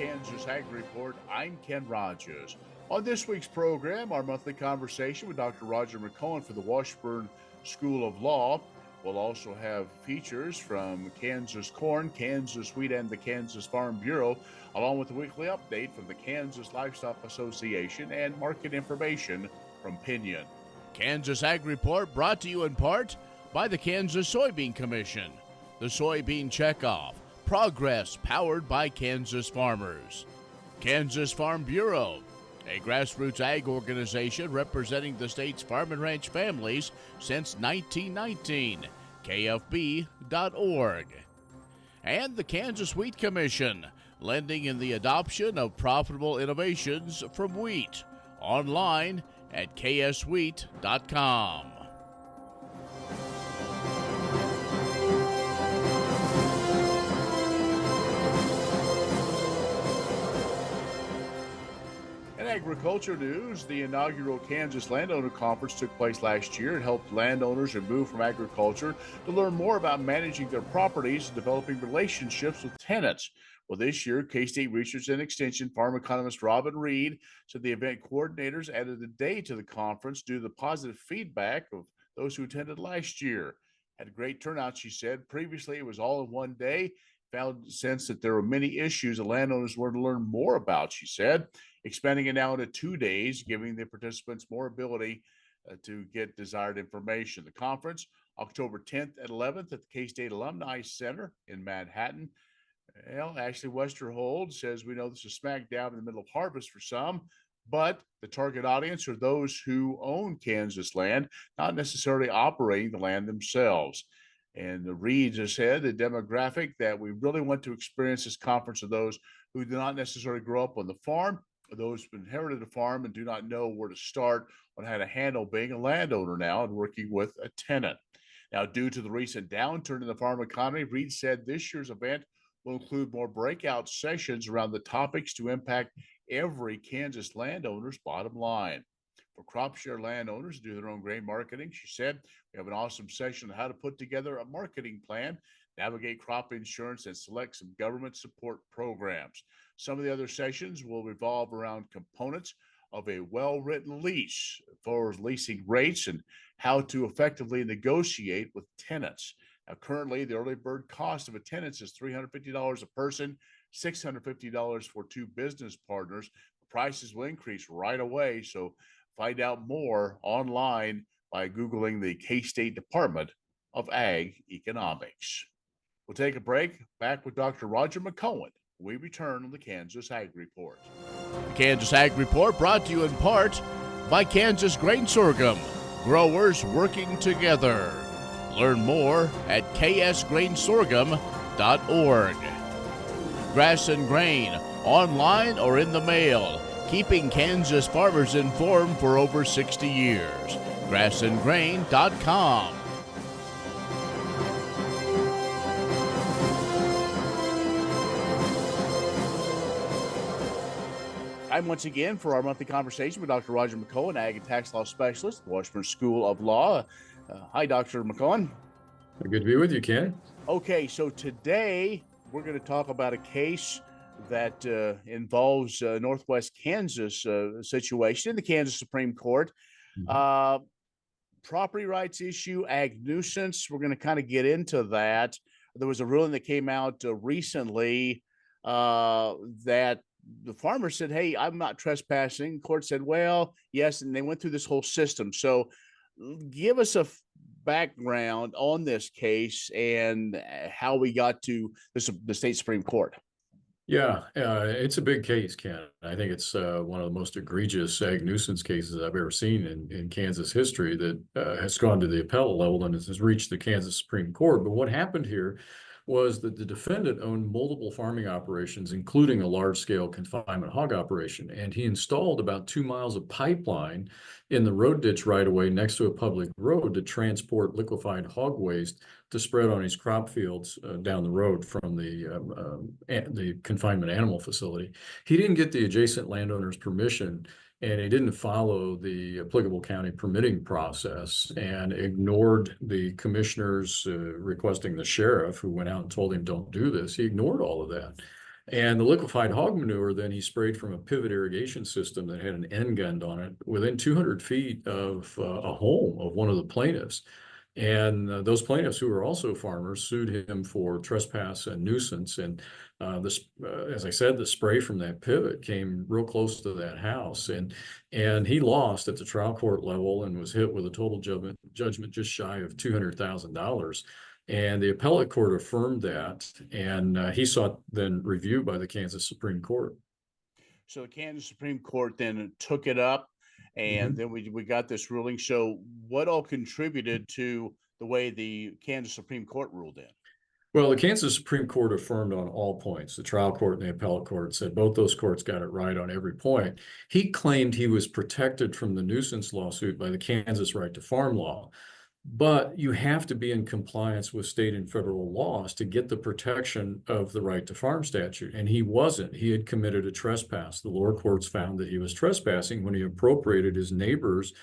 Kansas Ag Report. I'm Ken Rogers. On this week's program, our monthly conversation with Dr. Roger McEowen for the Washburn School of Law. We'll also have features from Kansas Corn, Kansas Wheat, and the Kansas Farm Bureau, along with a weekly update from the Kansas Livestock Association and market information from Pinion. Kansas Ag Report brought to you in part by the Kansas Soybean Commission, the Soybean Checkoff, progress powered by Kansas farmers. Kansas Farm Bureau, a grassroots ag organization representing the state's farm and ranch families since 1919, kfb.org. And the Kansas Wheat Commission, lending in the adoption of profitable innovations from wheat, online at kswheat.com. In agriculture news, the inaugural Kansas Landowner Conference took place last year. It helped landowners who moved from agriculture to learn more about managing their properties and developing relationships with tenants. Well, this year, K-State Research and Extension farm economist Robin Reed said the event coordinators added a day to the conference due to the positive feedback of those who attended last year. Had a great turnout, she said. Previously, it was all in one day. Found sense that there were many issues the landowners wanted to learn more about, she said, expanding it now into 2 days, giving the participants more ability to get desired information. The conference, October 10th and 11th at the K-State Alumni Center in Manhattan. Well, Ashley Westerhold says, we know this is smack dab in the middle of harvest for some, but the target audience are those who own Kansas land, not necessarily operating the land themselves. And the Reed has said the demographic that we really want to experience this conference are those who do not necessarily grow up on the farm, or those who inherited a farm and do not know where to start on how to handle being a landowner now and working with a tenant. Now, due to the recent downturn in the farm economy, Reed said this year's event will include more breakout sessions around the topics to impact every Kansas landowner's bottom line. For crop share landowners to do their own grain marketing, she said, we have an awesome session on how to put together a marketing plan, navigate crop insurance, and select some government support programs. Some of the other sessions will revolve around components of a well-written lease, as far as leasing rates and how to effectively negotiate with tenants. Now, currently, the early bird cost of a tenant is $350 a person, $650 for two business partners. The prices will increase right away, so find out more online by Googling the K-State Department of Ag Economics. We'll take a break. Back with Dr. Roger McEowen. We return on the Kansas Ag Report. The Kansas Ag Report brought to you in part by Kansas Grain Sorghum. Growers working together. Learn more at ksgrainsorghum.org. Grass and Grain, online or in the mail, keeping Kansas farmers informed for over 60 years. grassandgrain.com. Time once again for our monthly conversation with Dr. Roger McEowen, Ag and Tax Law Specialist at the Washburn School of Law. Hi, Dr. McEowen. Good to be with you, Ken. Okay, so today we're going to talk about a case that involves Northwest Kansas situation in the Kansas Supreme Court. Property rights issue, ag nuisance. We're going to kind of get into that. There was a ruling that came out recently that the farmer said, hey, I'm not trespassing. Court said, well, yes, and they went through this whole system. So give us a background on this case and how we got to the state Supreme Court. Yeah, it's a big case, Ken. I think it's one of the most egregious ag nuisance cases I've ever seen in Kansas history that has gone to the appellate level and has reached the Kansas Supreme Court. But what happened here was that the defendant owned multiple farming operations, including a large-scale confinement hog operation, and he installed about 2 miles of pipeline in the road ditch right-of-way next to a public road to transport liquefied hog waste to spread on his crop fields down the road from the confinement animal facility. He didn't get the adjacent landowner's permission, and he didn't follow the applicable county permitting process and ignored the commissioners requesting the sheriff, who went out and told him, don't do this. He ignored all of that. And the liquefied hog manure, then he sprayed from a pivot irrigation system that had an end gun on it within 200 feet of a home of one of the plaintiffs. And those plaintiffs, who were also farmers, sued him for trespass and nuisance. And as I said, the spray from that pivot came real close to that house. And he lost at the trial court level and was hit with a total judgment just shy of $200,000. And the appellate court affirmed that, and he sought then review by the Kansas Supreme Court. So the Kansas Supreme Court then took it up, and then we got this ruling. So what all contributed to the way the Kansas Supreme Court ruled in? Well, the Kansas Supreme Court affirmed on all points. The trial court and the appellate court said both those courts got it right on every point. He claimed he was protected from the nuisance lawsuit by the Kansas right to farm law. But you have to be in compliance with state and federal laws to get the protection of the right to farm statute. And he wasn't. He had committed a trespass. The lower courts found that he was trespassing when he appropriated his neighbor's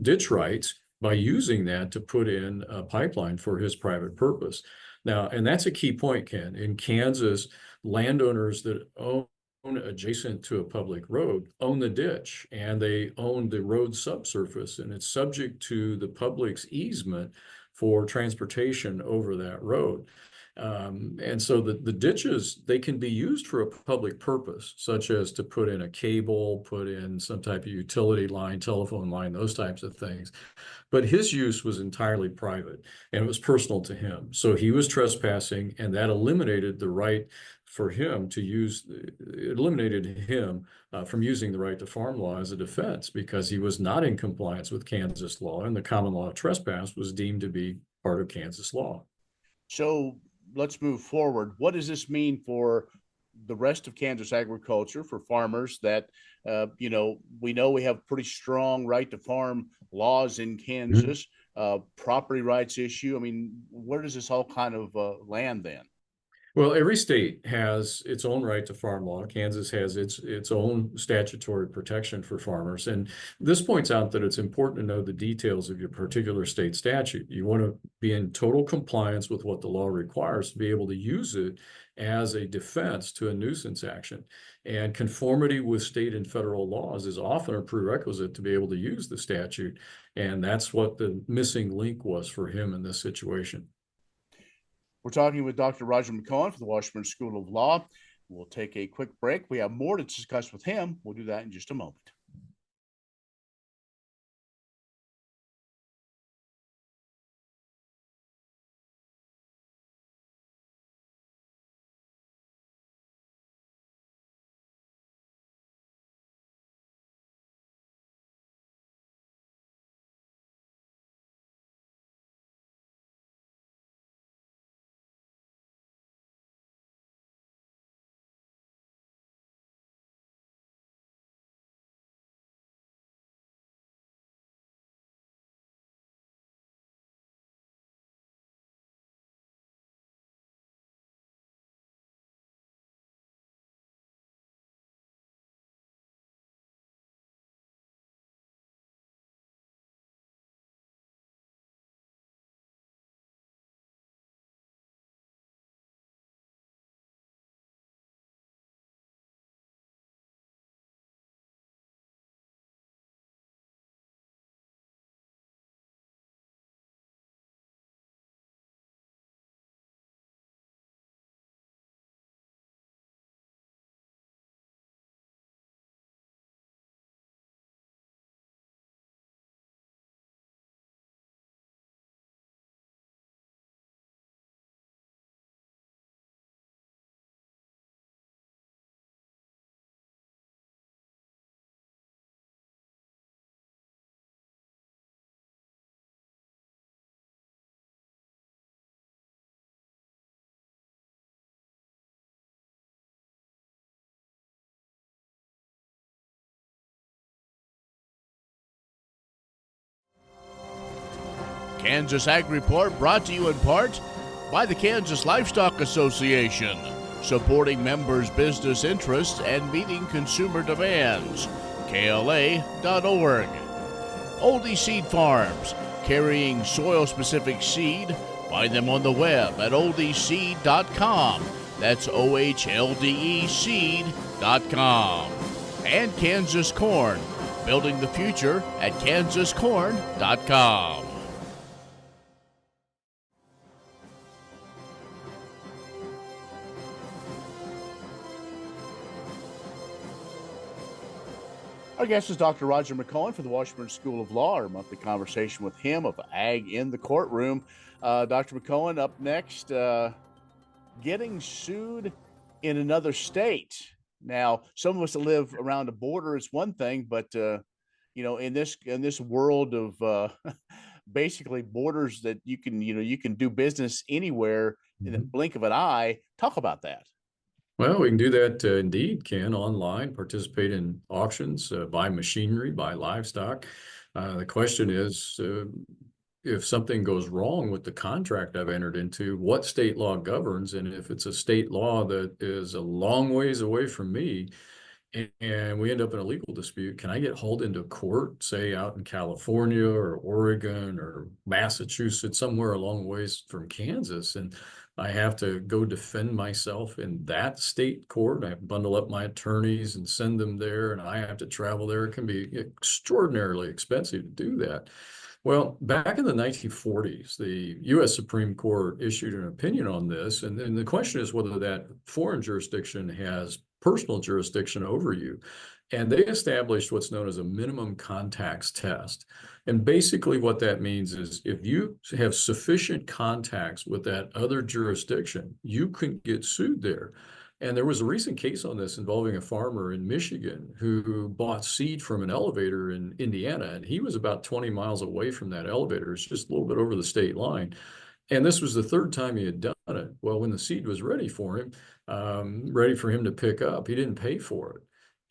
ditch rights by using that to put in a pipeline for his private purpose. Now, and that's a key point, Ken. In Kansas, landowners that own adjacent to a public road own the ditch, and they own the road subsurface, and it's subject to the public's easement for transportation over that road. And so the ditches, they can be used for a public purpose, such as to put in a cable, put in some type of utility line, telephone line, those types of things. But his use was entirely private, and it was personal to him. So he was trespassing, and that eliminated the right for him to use, it eliminated him from using the right to farm law as a defense, because he was not in compliance with Kansas law, and the common law of trespass was deemed to be part of Kansas law. So let's move forward. What does this mean for the rest of Kansas agriculture, for farmers that, we know we have pretty strong right to farm laws in Kansas, property rights issue? I mean, where does this all kind of land then? Well, every state has its own right to farm law. Kansas has its own statutory protection for farmers. And this points out that it's important to know the details of your particular state statute. You want to be in total compliance with what the law requires to be able to use it as a defense to a nuisance action. And conformity with state and federal laws is often a prerequisite to be able to use the statute. And that's what the missing link was for him in this situation. We're talking with Dr. Roger McEowen from the Washburn School of Law. We'll take a quick break. We have more to discuss with him. We'll do that in just a moment. Kansas Ag Report brought to you in part by the Kansas Livestock Association, supporting members' business interests and meeting consumer demands. KLA.org. Oldie Seed Farms, carrying soil-specific seed. Find them on the web at oldieseed.com. That's OHLDE seed.com. And Kansas Corn, building the future at kansascorn.com. Our guest is Dr. Roger McEowen for the Washburn School of Law. Our monthly conversation with him of Ag in the Courtroom. Dr. McEowen, up next, getting sued in another state. Now, some of us that live around the border is one thing, but in this world of basically borders that you can do business anywhere in the blink of an eye. Talk about that. Well, we can do that indeed, Ken, online, participate in auctions, buy machinery, buy livestock. The question is, if something goes wrong with the contract I've entered into, what state law governs? And if it's a state law that is a long ways away from me, and we end up in a legal dispute, can I get hauled into court, say out in California or Oregon or Massachusetts, somewhere a long ways from Kansas? And I have to go defend myself in that state court. I have to bundle up my attorneys and send them there, and I have to travel there. It can be extraordinarily expensive to do that. Well, back in the 1940s, the U.S. Supreme Court issued an opinion on this, and the question is whether that foreign jurisdiction has personal jurisdiction over you. And they established what's known as a minimum contacts test. And basically what that means is if you have sufficient contacts with that other jurisdiction, you can get sued there. And there was a recent case on this involving a farmer in Michigan who bought seed from an elevator in Indiana, and he was about 20 miles away from that elevator. It's just a little bit over the state line. And this was the third time he had done it. Well, when the seed was ready for him to pick up, he didn't pay for it.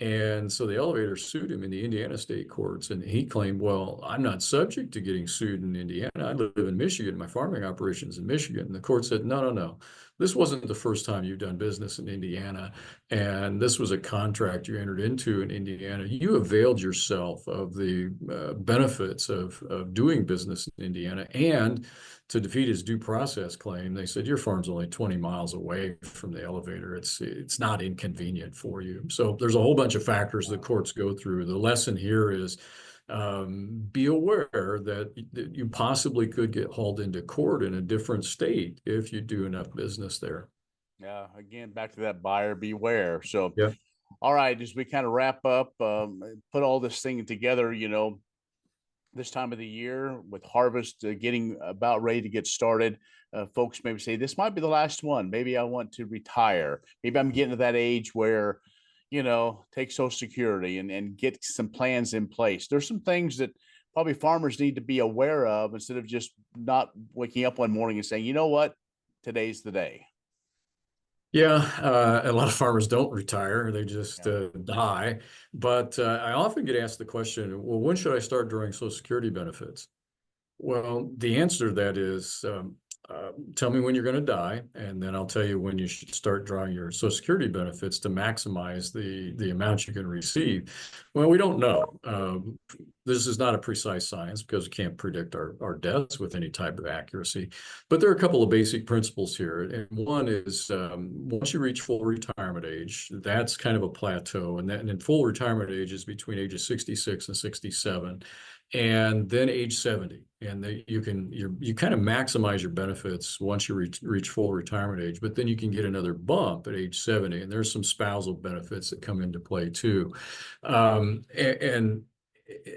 And so the elevator sued him in the Indiana state courts, and he claimed, well, I'm not subject to getting sued in Indiana. I live in Michigan. My farming operation's in Michigan. And the court said, no. This wasn't the first time you've done business in Indiana, and this was a contract you entered into in Indiana. You availed yourself of the benefits of doing business in Indiana, and to defeat his due process claim, they said, your farm's only 20 miles away from the elevator. It's not inconvenient for you. So there's a whole bunch of factors the courts go through. The lesson here is be aware that you possibly could get hauled into court in a different state if you do enough business there. Yeah, again, back to that buyer beware. So, yeah. All right, as we kind of wrap up, put all this thing together, this time of the year with harvest getting about ready to get started, folks maybe say, this might be the last one. Maybe I want to retire. Maybe I'm getting to that age where, take Social Security and get some plans in place. There's some things that probably farmers need to be aware of instead of just not waking up one morning and saying, you know what, today's the day. Yeah, a lot of farmers don't retire, they just die. But I often get asked the question, well, when should I start drawing Social Security benefits? Well, the answer to that is tell me when you're going to die, and then I'll tell you when you should start drawing your Social Security benefits to maximize the amount you can receive. Well, we don't know. This is not a precise science because we can't predict our deaths with any type of accuracy. But there are a couple of basic principles here. And one is once you reach full retirement age, that's kind of a plateau. And then full retirement age is between ages 66 and 67. And then age 70, and you kind of maximize your benefits once you reach full retirement age, but then you can get another bump at age 70, and there's some spousal benefits that come into play too.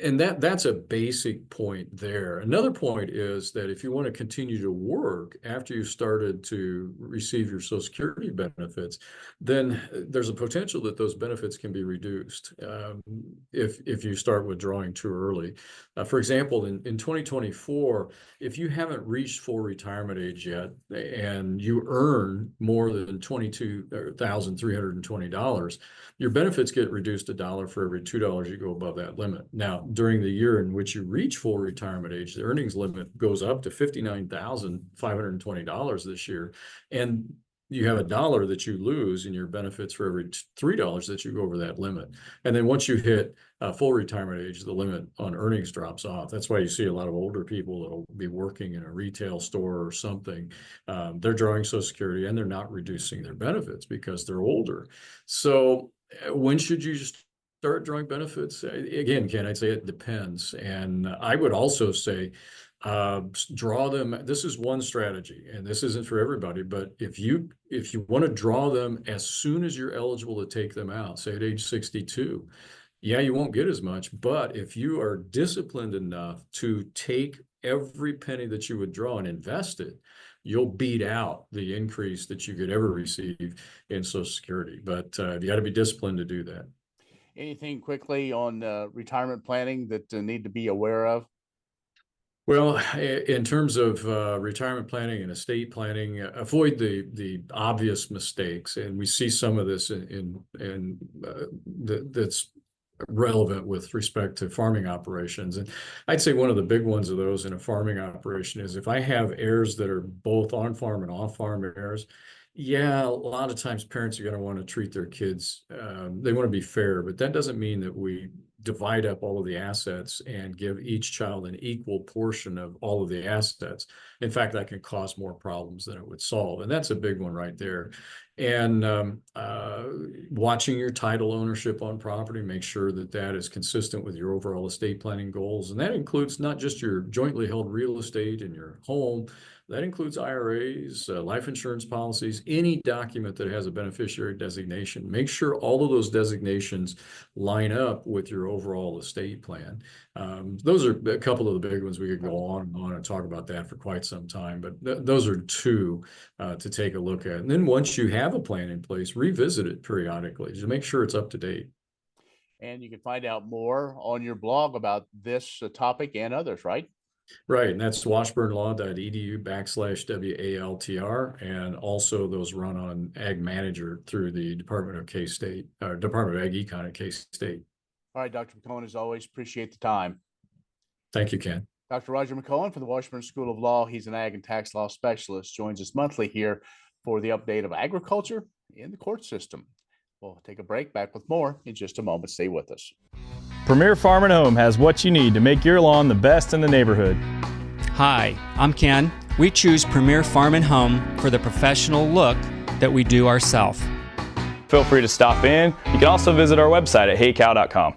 And that's a basic point there. Another point is that if you want to continue to work after you've started to receive your Social Security benefits, then there's a potential that those benefits can be reduced if you start withdrawing too early. For example, in 2024, if you haven't reached full retirement age yet and you earn more than $22,320, your benefits get reduced $1 for every $2 you go above that limit. Now, during the year in which you reach full retirement age, the earnings limit goes up to $59,520 this year. And you have $1 that you lose in your benefits for every $3 that you go over that limit. And then once you hit full retirement age, the limit on earnings drops off. That's why you see a lot of older people that'll be working in a retail store or something. They're drawing Social Security and they're not reducing their benefits because they're older. So when should you start drawing benefits? Again, Ken, I'd say it depends. And I would also say, draw them. This is one strategy, and this isn't for everybody, but if you want to draw them as soon as you're eligible to take them out, say at age 62, yeah, you won't get as much, but if you are disciplined enough to take every penny that you would draw and invest it, you'll beat out the increase that you could ever receive in Social Security. But you got to be disciplined to do that. Anything quickly on retirement planning that need to be aware of? Well, in terms of retirement planning and estate planning, avoid the obvious mistakes, and we see some of this that's relevant with respect to farming operations. And I'd say one of the big ones of those in a farming operation is if I have heirs that are both on-farm and off-farm heirs, yeah, a lot of times parents are going to want to treat their kids. They want to be fair, but that doesn't mean that we divide up all of the assets and give each child an equal portion of all of the assets. In fact, that can cause more problems than it would solve. And that's a big one right there. And watching your title ownership on property, make sure that that is consistent with your overall estate planning goals. And that includes not just your jointly held real estate and your home. That includes IRAs, life insurance policies, any document that has a beneficiary designation. Make sure all of those designations line up with your overall estate plan. Those are a couple of the big ones. We could go on and talk about that for quite some time, but those are two to take a look at. And then once you have a plan in place, revisit it periodically to make sure it's up to date. And you can find out more on your blog about this topic and others, right? Right, and that's washburnlaw.edu/WALTR, and also those run on Ag Manager through the Department of K-State, or Department of Ag Econ at K-State. All right, Dr. McEowen, as always, appreciate the time. Thank you, Ken. Dr. Roger McEowen from the Washburn School of Law. He's an ag and tax law specialist, joins us monthly here for the update of agriculture in the court system. We'll take a break, back with more in just a moment. Stay with us. Premier Farm and Home has what you need to make your lawn the best in the neighborhood. Hi, I'm Ken. We choose Premier Farm and Home for the professional look that we do ourselves. Feel free to stop in. You can also visit our website at heycow.com.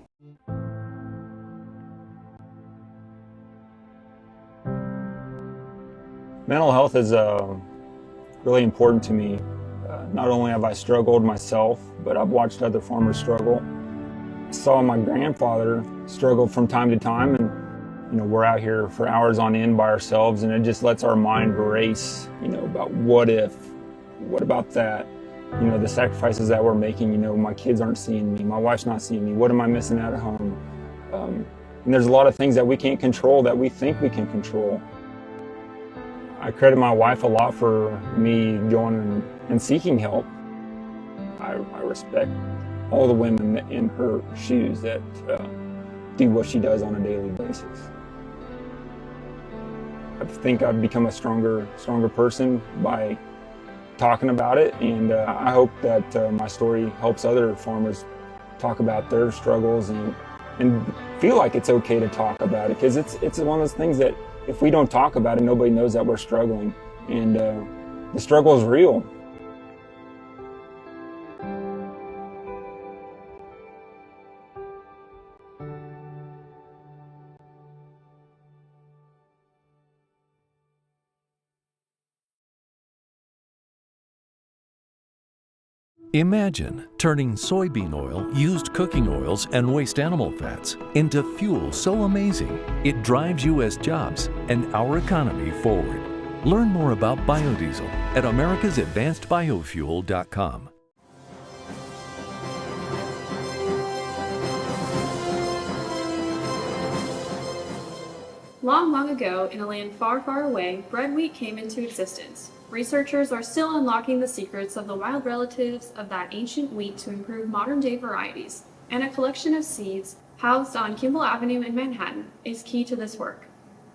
Mental health is really important to me. Not only have I struggled myself, but I've watched other farmers struggle. I saw my grandfather struggle from time to time, and we're out here for hours on end by ourselves, and it just lets our mind race, about what if, what about that, the sacrifices that we're making. My kids aren't seeing me, my wife's not seeing me, what am I missing out at home? And there's a lot of things that we can't control that we think we can control. I credit my wife a lot for me going and seeking help. I respect all the women in her shoes that do what she does on a daily basis. I think I've become a stronger person by talking about it, and I hope that my story helps other farmers talk about their struggles and feel like it's okay to talk about it, because it's one of those things that if we don't talk about it, nobody knows that we're struggling, and the struggle is real. Imagine turning soybean oil, used cooking oils, and waste animal fats into fuel so amazing it drives U.S. jobs and our economy forward. Learn more about biodiesel at americasadvancedbiofuel.com. Long, long ago, in a land far, far away, bread wheat came into existence. Researchers are still unlocking the secrets of the wild relatives of that ancient wheat to improve modern-day varieties, and a collection of seeds housed on Kimball Avenue in Manhattan is key to this work.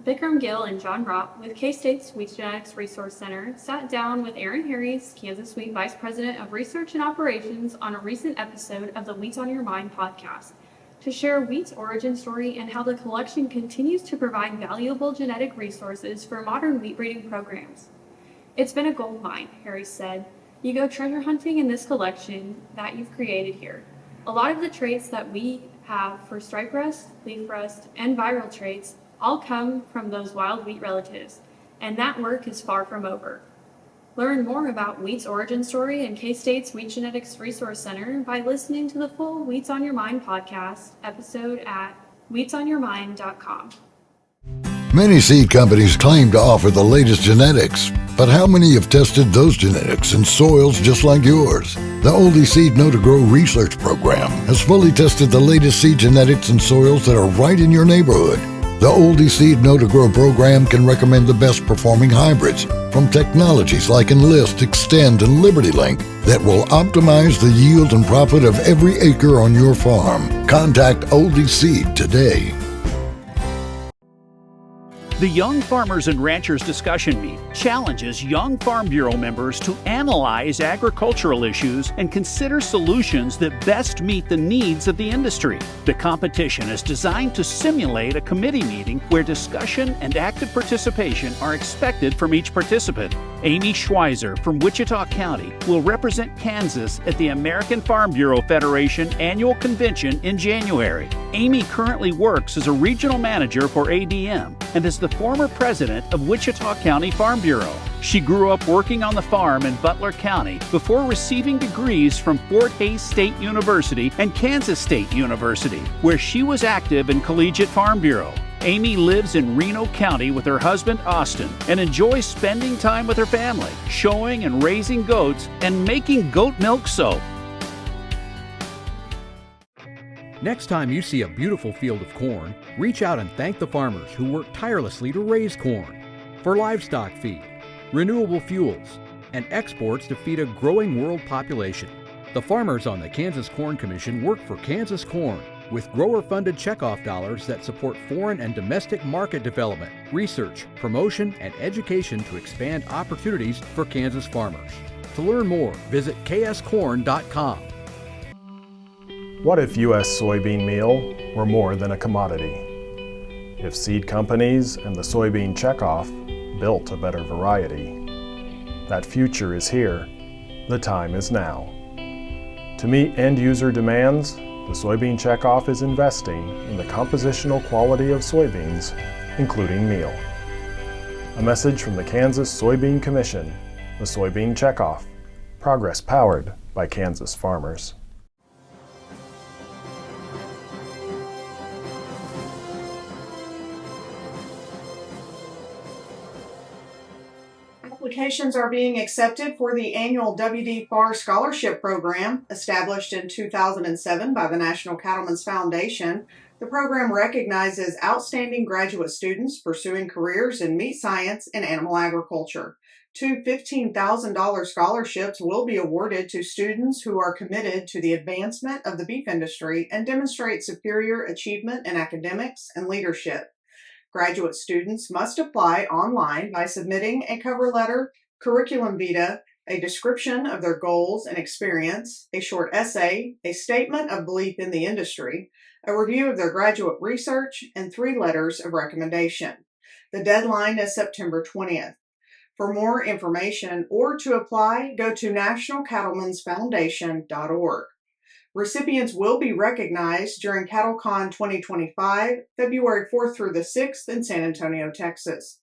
Vikram Gill and John Ropp with K-State's Wheat Genetics Resource Center sat down with Aaron Harries, Kansas Wheat Vice President of Research and Operations, on a recent episode of the Wheat on Your Mind podcast to share wheat's origin story and how the collection continues to provide valuable genetic resources for modern wheat breeding programs. "It's been a gold mine," Harries said. "You go treasure hunting in this collection that you've created here. A lot of the traits that we have for stripe rust, leaf rust, and viral traits all come from those wild wheat relatives, and that work is far from over." Learn more about wheat's origin story and K-State's Wheat Genetics Resource Center by listening to the full Wheats on Your Mind podcast episode at wheatsonyourmind.com. Many seed companies claim to offer the latest genetics, but how many have tested those genetics in soils just like yours? The Oldie Seed Know to Grow research program has fully tested the latest seed genetics in soils that are right in your neighborhood. The Oldie Seed Know to Grow program can recommend the best performing hybrids from technologies like Enlist, Extend, and LibertyLink that will optimize the yield and profit of every acre on your farm. Contact Oldie Seed today. The Young Farmers and Ranchers Discussion Meet challenges young Farm Bureau members to analyze agricultural issues and consider solutions that best meet the needs of the industry. The competition is designed to simulate a committee meeting where discussion and active participation are expected from each participant. Amy Schweizer from Wichita County will represent Kansas at the American Farm Bureau Federation Annual Convention in January. Amy currently works as a regional manager for ADM and is the former president of Wichita County Farm Bureau. She grew up working on the farm in Butler County before receiving degrees from Fort Hays State University and Kansas State University, where she was active in Collegiate Farm Bureau. Amy lives in Reno County with her husband Austin and enjoys spending time with her family, showing and raising goats, and making goat milk soap. Next time you see a beautiful field of corn, reach out and thank the farmers who work tirelessly to raise corn for livestock feed, renewable fuels, and exports to feed a growing world population. The farmers on the Kansas Corn Commission work for Kansas Corn with grower-funded checkoff dollars that support foreign and domestic market development, research, promotion, and education to expand opportunities for Kansas farmers. To learn more, visit kscorn.com. What if U.S. soybean meal were more than a commodity? If seed companies and the soybean checkoff built a better variety? That future is here. The time is now. To meet end-user demands, the soybean checkoff is investing in the compositional quality of soybeans, including meal. A message from the Kansas Soybean Commission, the Soybean Checkoff, progress powered by Kansas farmers. Applications are being accepted for the annual W.D. Farr Scholarship Program, established in 2007 by the National Cattlemen's Foundation. The program recognizes outstanding graduate students pursuing careers in meat science and animal agriculture. Two $15,000 scholarships will be awarded to students who are committed to the advancement of the beef industry and demonstrate superior achievement in academics and leadership. Graduate students must apply online by submitting a cover letter, curriculum vitae, a description of their goals and experience, a short essay, a statement of belief in the industry, a review of their graduate research, and 3 letters of recommendation. The deadline is September 20th. For more information or to apply, go to nationalcattlemen'sfoundation.org. Recipients will be recognized during CattleCon 2025, February 4th through the 6th in San Antonio, Texas.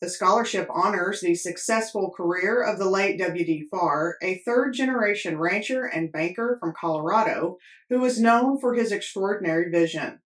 The scholarship honors the successful career of the late W.D. Farr, a third-generation rancher and banker from Colorado who was known for his extraordinary vision.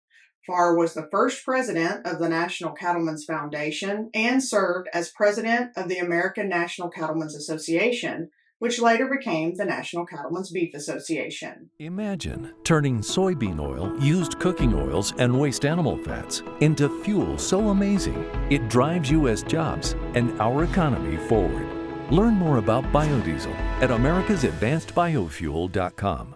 Farr was the first president of the National Cattlemen's Foundation and served as president of the American National Cattlemen's Association, which later became the National Cattlemen's Beef Association. Imagine turning soybean oil, used cooking oils, and waste animal fats into fuel so amazing it drives U.S. jobs and our economy forward. Learn more about biodiesel at americasadvancedbiofuel.com.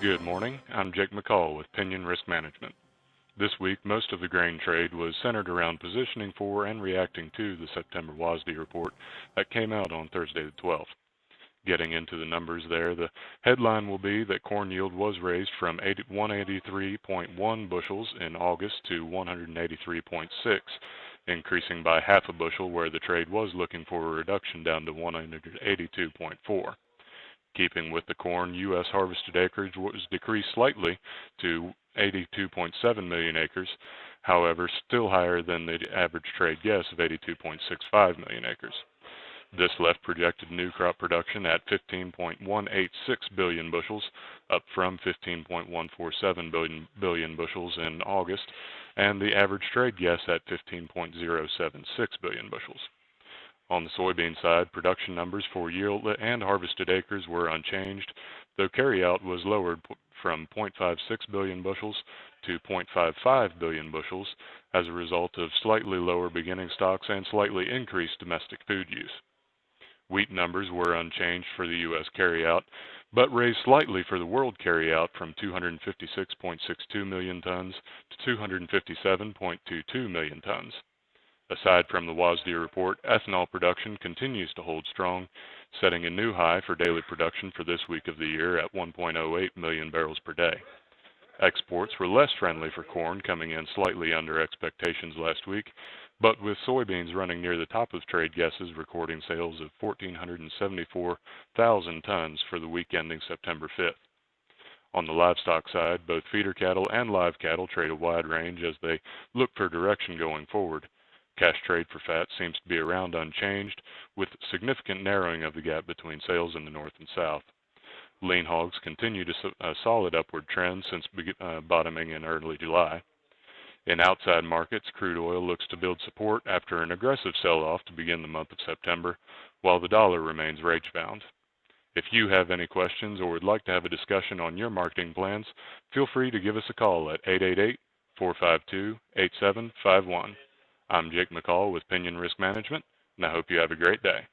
Good morning. I'm Jake McCall with Pinion Risk Management. This week, most of the grain trade was centered around positioning for and reacting to the September WASDE report that came out on Thursday the 12th. Getting into the numbers there, the headline will be that corn yield was raised from 183.1 bushels in August to 183.6, increasing by half a bushel where the trade was looking for a reduction down to 182.4. Keeping with the corn, U.S. harvested acreage was decreased slightly to 82.7 million acres, however still higher than the average trade guess of 82.65 million acres. This left projected new crop production at 15.186 billion bushels, up from 15.147 billion bushels in August, and the average trade guess at 15.076 billion bushels. On the soybean side, production numbers for yield and harvested acres were unchanged, though carryout was lowered from 0.56 billion bushels to 0.55 billion bushels as a result of slightly lower beginning stocks and slightly increased domestic food use. Wheat numbers were unchanged for the U.S. carryout, but raised slightly for the world carryout from 256.62 million tons to 257.22 million tons. Aside from the WASDE report, ethanol production continues to hold strong, setting a new high for daily production for this week of the year at 1.08 million barrels per day. Exports were less friendly for corn, coming in slightly under expectations last week, but with soybeans running near the top of trade guesses, recording sales of 1,474,000 tons for the week ending September 5th. On the livestock side, both feeder cattle and live cattle trade a wide range as they look for direction going forward. Cash trade for fat seems to be around unchanged, with significant narrowing of the gap between sales in the north and south. Lean hogs continue to a solid upward trend since bottoming in early July. In outside markets, crude oil looks to build support after an aggressive sell-off to begin the month of September, while the dollar remains range-bound. If you have any questions or would like to have a discussion on your marketing plans, feel free to give us a call at 888-452-8751. I'm Jake McCall with Pinion Risk Management, and I hope you have a great day.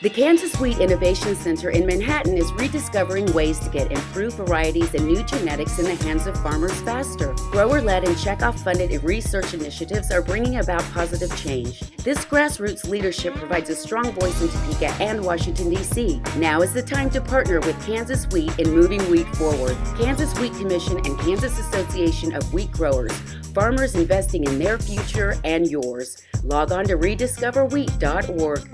The Kansas Wheat Innovation Center in Manhattan is rediscovering ways to get improved varieties and new genetics in the hands of farmers faster. Grower-led and checkoff-funded research initiatives are bringing about positive change. This grassroots leadership provides a strong voice in Topeka and Washington, D.C. Now is the time to partner with Kansas Wheat in moving wheat forward. Kansas Wheat Commission and Kansas Association of Wheat Growers. Farmers investing in their future and yours. Log on to rediscoverwheat.org.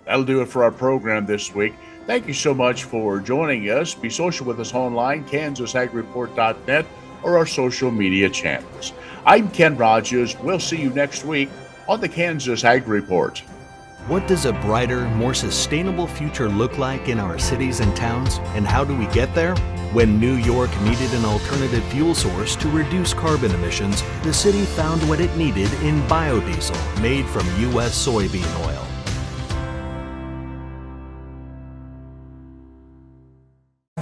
That'll do it for our program this week. Thank you so much for joining us. Be social with us online, kansasagreport.net, or our social media channels. I'm Ken Rogers. We'll see you next week on the Kansas Ag Report. What does a brighter, more sustainable future look like in our cities and towns, and how do we get there? When New York needed an alternative fuel source to reduce carbon emissions, the city found what it needed in biodiesel made from U.S. soybean oil.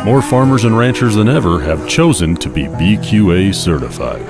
More farmers and ranchers than ever have chosen to be BQA certified.